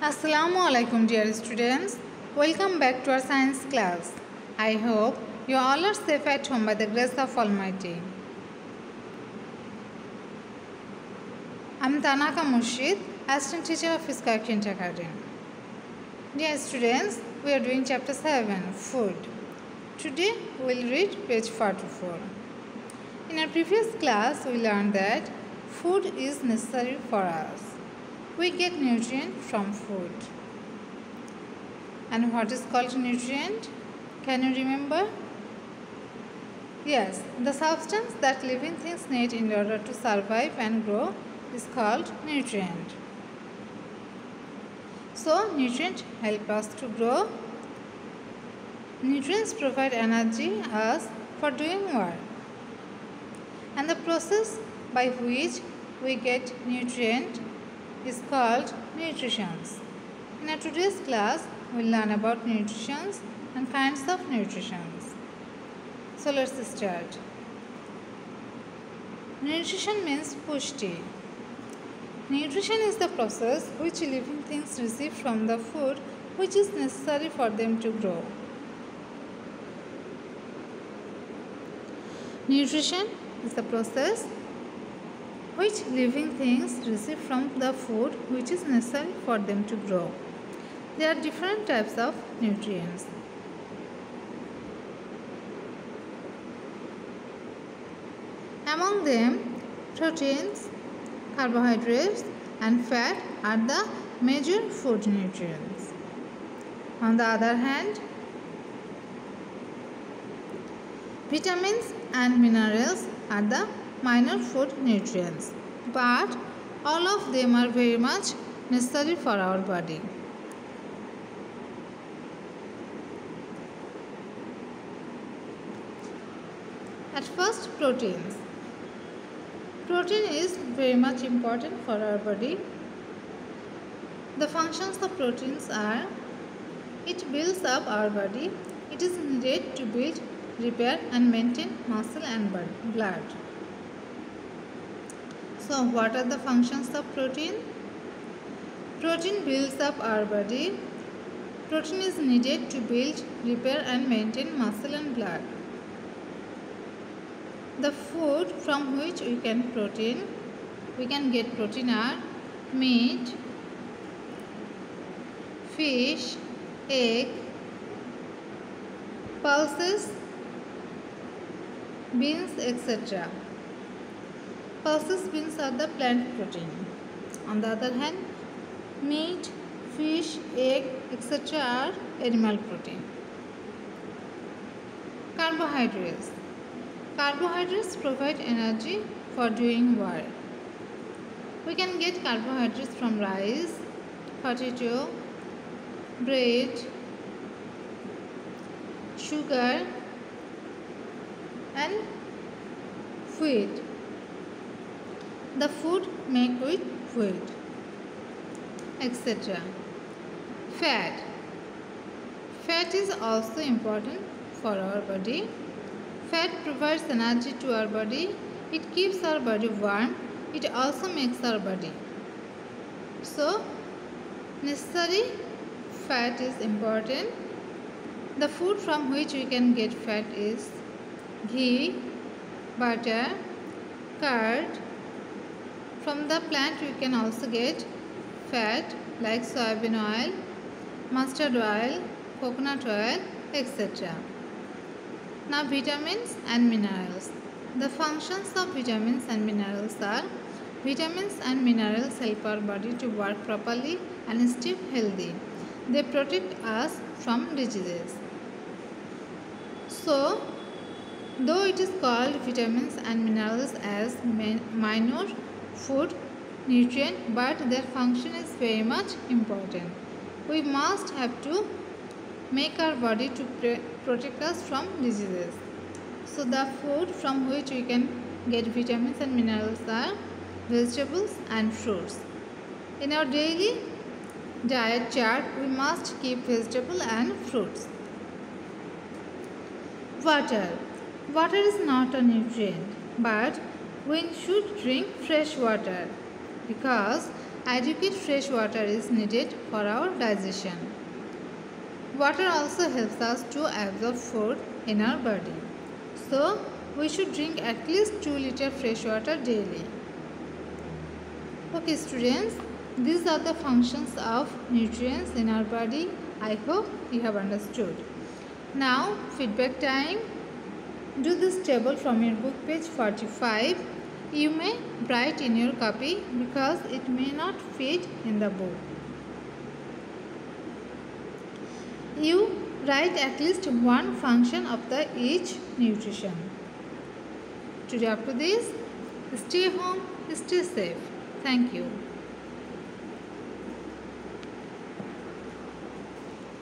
Assalamu alaikum dear students. Welcome back to our science class. I hope you all are safe at home by the grace of Almighty. I am Tanaka Murshid, assistant teacher of Fiskar Kindergarten. Dear students, we are doing chapter 7, food. Today we will read page 44. In our previous class we learned that food is necessary for us. We get nutrient from food. And what is called nutrient? Can you remember? Yes, the substance that living things need in order to survive and grow is called nutrient. So, nutrients help us to grow. Nutrients provide energy us for doing work. And the process by which we get nutrient is called nutrition. In our today's class, we will learn about nutrition and kinds of nutrition. So let's start. Nutrition means pushti. Nutrition is the process which living things receive from the food which is necessary for them to grow. Nutrition is the process which living things receive from the food which is necessary for them to grow. There are different types of nutrients. Among them, proteins, carbohydrates and fat are the major food nutrients. On the other hand, vitamins and minerals are the minor food nutrients, but all of them are very much necessary for our body. At first, proteins. Protein is very much important for our body. The functions of proteins are: it builds up our body, it is needed to build, repair and maintain muscle and blood. So, what are the functions of protein? Protein builds up our body. Protein is needed to build, repair and maintain muscle and blood. The food from which we can get protein are meat, fish, egg, pulses, beans, etc. Pulses, beans are the plant protein. On the other hand, meat, fish, egg, etc. are animal protein. Carbohydrates. Carbohydrates provide energy for doing work. We can get carbohydrates from rice, potato, bread, sugar and wheat. The food made with wheat, etc. Fat. Fat is also important for our body. Fat provides energy to our body. It keeps our body warm. It also makes our body. So, necessary fat is important. The food from which we can get fat is ghee, butter, curd. From the plant we can also get fat like soybean oil, mustard oil, coconut oil, etc. Now, vitamins and minerals. The functions of vitamins and minerals are: vitamins and minerals help our body to work properly and stay healthy. They protect us from diseases. So, though it is called vitamins and minerals as minor food nutrient, but their function is very much important. We must have to make our body to protect us from diseases. So, the food from which we can get vitamins and minerals are vegetables and fruits. In our daily diet chart, we must keep vegetable and fruits. Water. Water is not a nutrient, but we should drink fresh water because Adequate fresh water is needed for our digestion. Water also helps us to absorb food in our body. So, we should drink at least 2 liters fresh water daily. Okay students, these are the functions of nutrients in our body. I hope you have understood. Now, feedback time. Do this table from your book page 45. You may write in your copy because it may not fit in the book. You write at least one function of the each nutrition. Today after this, stay home, stay safe. Thank you.